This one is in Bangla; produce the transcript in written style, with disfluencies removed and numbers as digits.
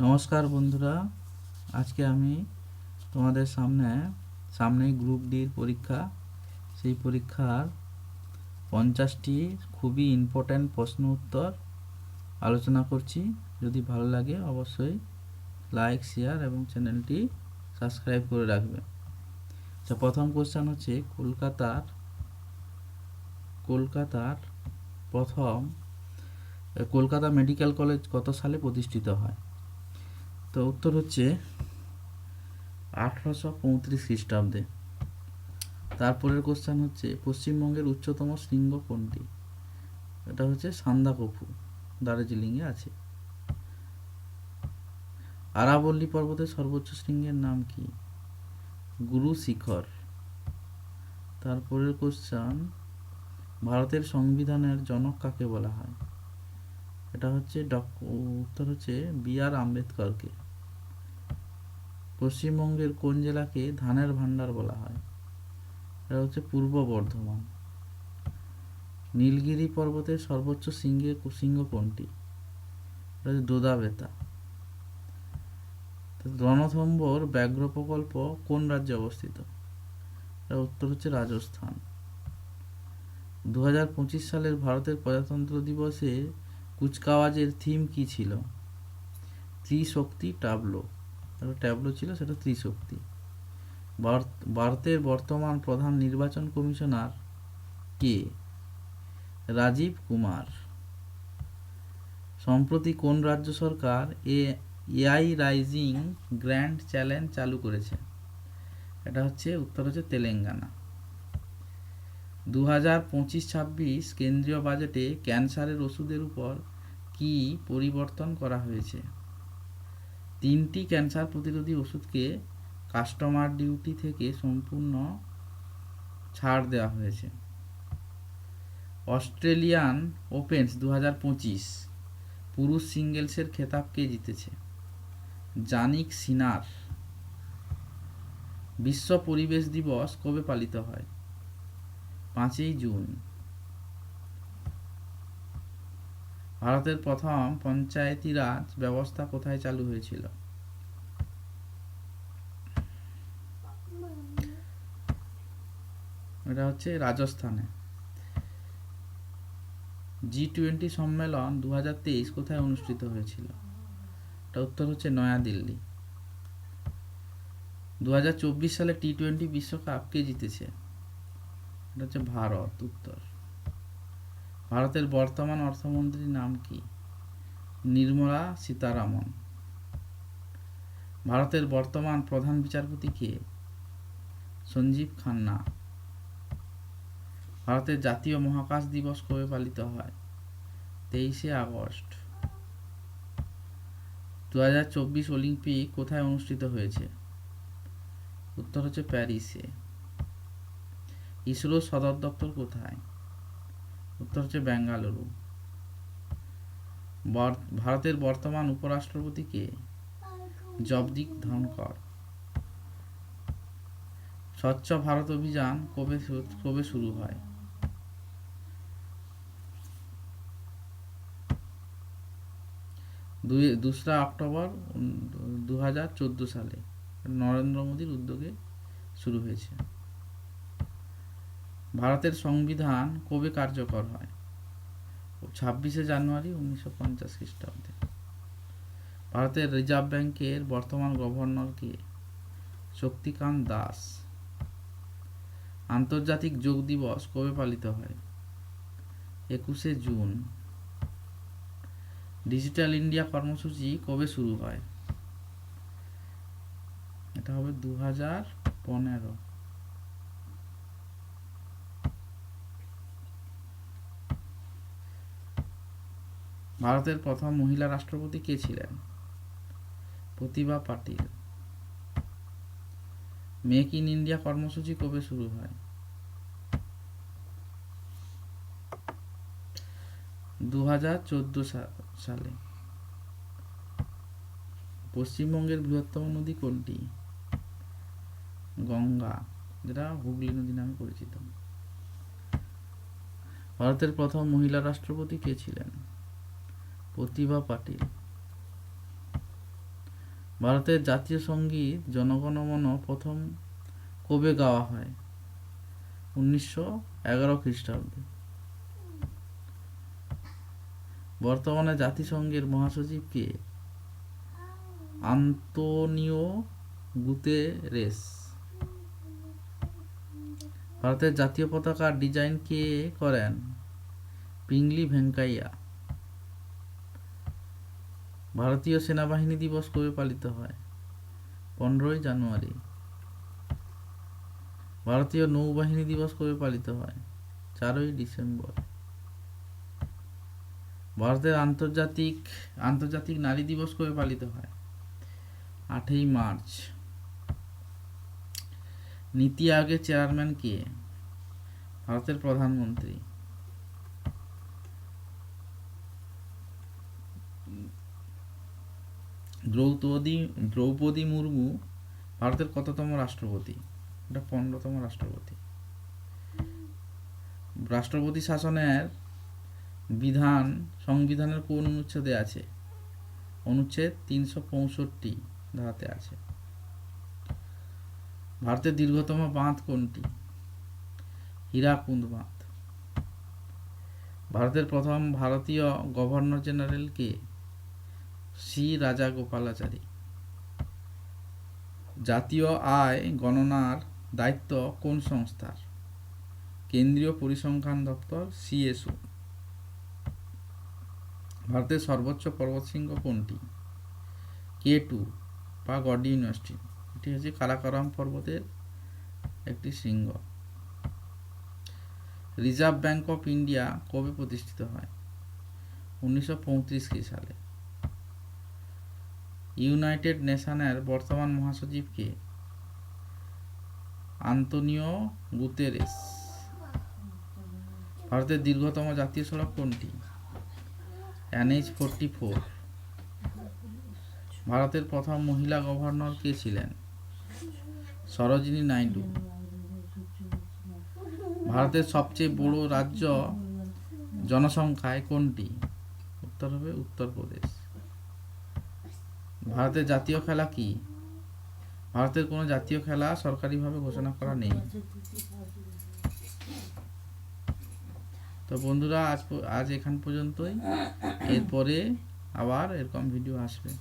নমস্কার বন্ধুরা, আজকে আমি তোমাদের সামনেই গ্রুপ ডির পরীক্ষা। সেই পরীক্ষার 50টি খুবই ইম্পর্ট্যান্ট প্রশ্ন উত্তর আলোচনা করছি। যদি ভালো লাগে অবশ্যই লাইক, শেয়ার এবং চ্যানেলটি সাবস্ক্রাইব করে রাখবে। আচ্ছা, প্রথম কোশ্চেন হচ্ছে কলকাতার প্রথম কলকাতা মেডিকেল কলেজ কত সালে প্রতিষ্ঠিত হয়? তো উত্তর হচ্ছে 1835 খ্রিস্টাব্দে। তারপরের কোশ্চেন হচ্ছে পশ্চিমবঙ্গের উচ্চতম শৃঙ্গ কোনটি? এটা হচ্ছে সান্দাকফু, দার্জিলিংয়ে আছে। আরাবল্লী পর্বতের সর্বোচ্চ শৃঙ্গের নাম কি? গুরু শিখর। তারপরের কোশ্চেন, ভারতের সংবিধানের জনক কাকে বলা হয়? এটা হচ্ছে উত্তর হচ্ছে বি.আর. আম্বেদকরকে। পশ্চিমবঙ্গের কোন জেলাকে ধানের ভান্ডার বলা হয়? এটা হচ্ছে পূর্ব বর্ধমান। নীলগিরি পর্বতের সর্বোচ্চ শৃঙ্গ কোনটি? এটা হচ্ছে দোদাবেতা। রণথম্বর ব্যাঘ্র প্রকল্প কোন রাজ্যে অবস্থিত? এর উত্তর হচ্ছে রাজস্থান। 2025 সালের ভারতের প্রজাতন্ত্র দিবসে কুচকাওয়াজের থিম কি ছিল? ত্রিশক্তি ট্যাবলো। ট্যাবলো ছিল, সেটা ত্রিশক্তি। ভারতের বর্তমান প্রধান নির্বাচন কমিশনার কে? রাজীব কুমার। সম্প্রতি কোন রাজ্য সরকার এআই রাইজিং গ্র্যান্ড চ্যালেঞ্জ চালু করেছে? এটা হচ্ছে উত্তর হচ্ছে তেলেঙ্গানা। 2025-26 কেন্দ্রীয় বাজেটে ক্যান্সারের ওষুধের উপর কি পরিবর্তন করা হয়েছে? 3টি ক্যান্সার প্রতিরোধী ওষুধকে কাস্টমার ডিউটি থেকে সম্পূর্ণ ছাড় দেওয়া হয়েছে। অস্ট্রেলিয়ান ওপেন্স 2025 পুরুষ সিঙ্গেলসের খেতাব কে জিতেছে? জানিক সিনার। বিশ্ব পরিবেশ দিবস কবে পালিত হয়? 5ই জুন। ভারতের প্রথম পঞ্চায়েতি রাজ ব্যবস্থা কোথায় চালু হয়েছিল? এটা হচ্ছে রাজস্থানে। G20 সম্মেলন 2023 কোথায় অনুষ্ঠিত হয়েছিল? এটা উত্তর হচ্ছে নয়াদিল্লি। 2024 সালে T20 বিশ্বকাপ কে জিতেছে? এটা হচ্ছে ভারত। উত্তর। ভারতের বর্তমান অর্থমন্ত্রীর নাম কি? নির্মলা সীতারামন। ভারতের বর্তমান প্রধান বিচারপতি কে? সঞ্জীব খান্না। ভারতের জাতীয় মহাকাশ দিবস কবে পালিত হয়? 23শে আগস্ট। 2024 অলিম্পিক কোথায় অনুষ্ঠিত হয়েছে? উত্তর হচ্ছে প্যারিসে। ইসরোর সদর দপ্তর কোথায়? উত্তর হচ্ছে বেঙ্গালুরু। ভারতের বর্তমান উপরাষ্ট্রপতি কে? জগদীপ ধনখড়। স্বচ্ছ ভারত অভিযান কবে শুরু হয়? 2রা অক্টোবর 2014 সালে নরেন্দ্র মোদীর উদ্যোগে শুরু হয়েছে। ভারতের সংবিধান কবে কার্যকর হয়? 26শে জানুয়ারি 1950 খ্রিস্টাব্দে। ভারতের রিজার্ভ ব্যাংকের বর্তমান গভর্নর কে? শক্তিকান্ত দাস। আন্তর্জাতিক যোগ দিবস কবে পালিত হয়? 21শে জুন। ডিজিটাল ইন্ডিয়া কর্মসূচি কবে শুরু হয়? এটা হবে 2015। ভারতের প্রথম মহিলা রাষ্ট্রপতি কে ছিলেন? প্রতিভা পাটিল। মেক ইন ইন্ডিয়া কর্মসূচি কবে শুরু হয়? 2014 সালে। পশ্চিমবঙ্গের বৃহত্তম নদী কোনটি? গঙ্গা, যেটা হুগলি নদী নামে পরিচিত। ভারতের প্রথম মহিলা রাষ্ট্রপতি কে ছিলেন? প্রতিভা পাটিল। ভারতের জাতীয় সঙ্গীত জনগণ মন প্রথম কবে গাওয়া হয়? 1911 খ্রিস্টাব্দে। বর্তমানে জাতিসংঘের মহাসচিব কে? Antonio Guterres. ভারতের জাতীয় পতাকার ডিজাইন কে করেন? পিংলি ভেঙ্কাইয়া। ভারতীয় সেনাবাহিনী দিবস কবে পালিত হয়? 15ই জানুয়ারি। ভারতীয় নৌবাহিনী দিবস কবে পালিত হয়? 4ই ডিসেম্বর। ভারতের আন্তর্জাতিক নারী দিবস কবে পালিত হয়? 8ই মার্চ। নীতি আয়োগের চেয়ারম্যান কে? ভারতের প্রধানমন্ত্রী। দ্রৌপদী মুর্মু ভারতের কততম রাষ্ট্রপতি? এটা 15তম রাষ্ট্রপতি। রাষ্ট্রপতি শাসনের বিধান সংবিধানের কোন অনুচ্ছেদে আছে? অনুচ্ছেদ 365 ধারাতে আছে। ভারতের দীর্ঘতম বাঁধ কোনটি? হীরাকুন্দ বাঁধ। ভারতের প্রথম ভারতীয় গভর্নর জেনারেল কে? শ্রী রাজাগোপালাচারী। জাতীয় আয় গণনার দায়িত্ব কোন সংস্থার? কেন্দ্রীয় পরিসংখ্যান দপ্তর CSO। ভারতের সর্বোচ্চ পর্বতশৃঙ্গ কোনটি? K2 বা গডি ইউনিভার্সিটি। এটি হচ্ছে কারাকোরাম পর্বতের একটি শৃঙ্গ। রিজার্ভ ব্যাংক অফ ইন্ডিয়া কবে প্রতিষ্ঠিত হয়? 1935 সালে। ইউনাইটেড নেশনের বর্তমান মহাসচিব কে? Antonio Guterres. ভারতের দীর্ঘতম জাতীয় সড়ক কোনটি? NH-44। ভারতের প্রথম মহিলা গভর্নর কে ছিলেন? সরোজিনী নাইডু। ভারতের সবচেয়ে বড় রাজ্য জনসংখ্যায় কোনটি? উত্তর হবে উত্তরপ্রদেশ। ভারতের জাতীয় খেলা কি? ভারতের কোনো জাতীয় খেলা সরকারিভাবে ঘোষণা করা নেই। তো বন্ধুরা আজ এখান পর্যন্তই। এরপরে আবার এরকম ভিডিও আসবে।